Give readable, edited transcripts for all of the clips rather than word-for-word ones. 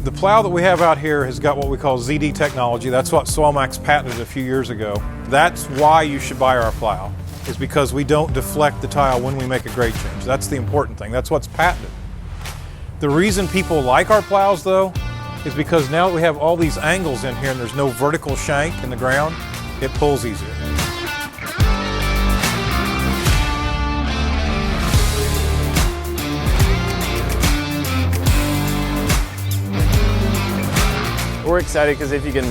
The plow that we have out here has got what we call ZD technology. That's what SoilMax patented a few years ago. That's why you should buy our plow, is because we don't deflect the tile when we make a grade change. That's the important thing. That's what's patented. The reason people like our plows, though, is because now that we have all these angles in here and there's no vertical shank in the ground, it pulls easier. We're excited because if you can,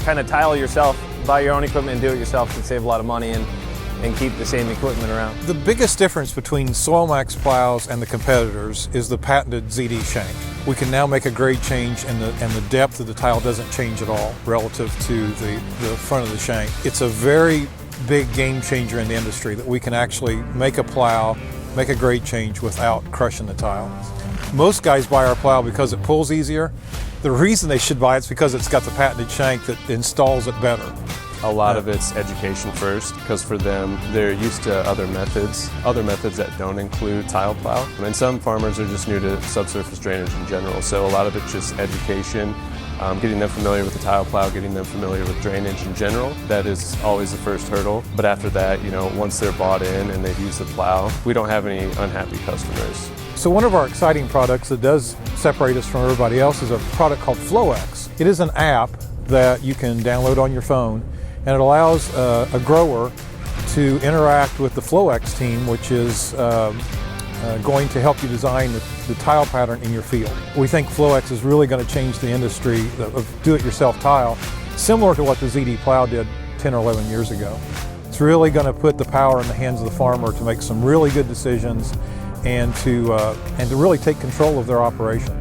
kind of tile yourself, buy your own equipment and do it yourself, you can save a lot of money and keep the same equipment around. The biggest difference between SoilMax plows and the competitors is the patented ZD shank. We can now make a grade change and the depth of the tile doesn't change at all relative to the front of the shank. It's a very big game changer in the industry that we can actually make a plow, make a grade change without crushing the tile. Most guys buy our plow because it pulls easier. The reason they should buy it is because it's got the patented shank that installs it better. A lot of it's education first, because for them, they're used to other methods that don't include tile plow. And some farmers are just new to subsurface drainage in general, so a lot of it's just education, getting them familiar with the tile plow, getting them familiar with drainage in general. That is always the first hurdle. But after that, once they're bought in and they've used the plow, we don't have any unhappy customers. So one of our exciting products that does separate us from everybody else is a product called FlowX. It is an app that you can download on your phone, and it allows a grower to interact with the FlowX team, which is going to help you design the tile pattern in your field. We think FlowX is really going to change the industry of do-it-yourself tile, similar to what the ZD plow did 10 or 11 years ago. It's really going to put the power in the hands of the farmer to make some really good decisions and to really take control of their operation.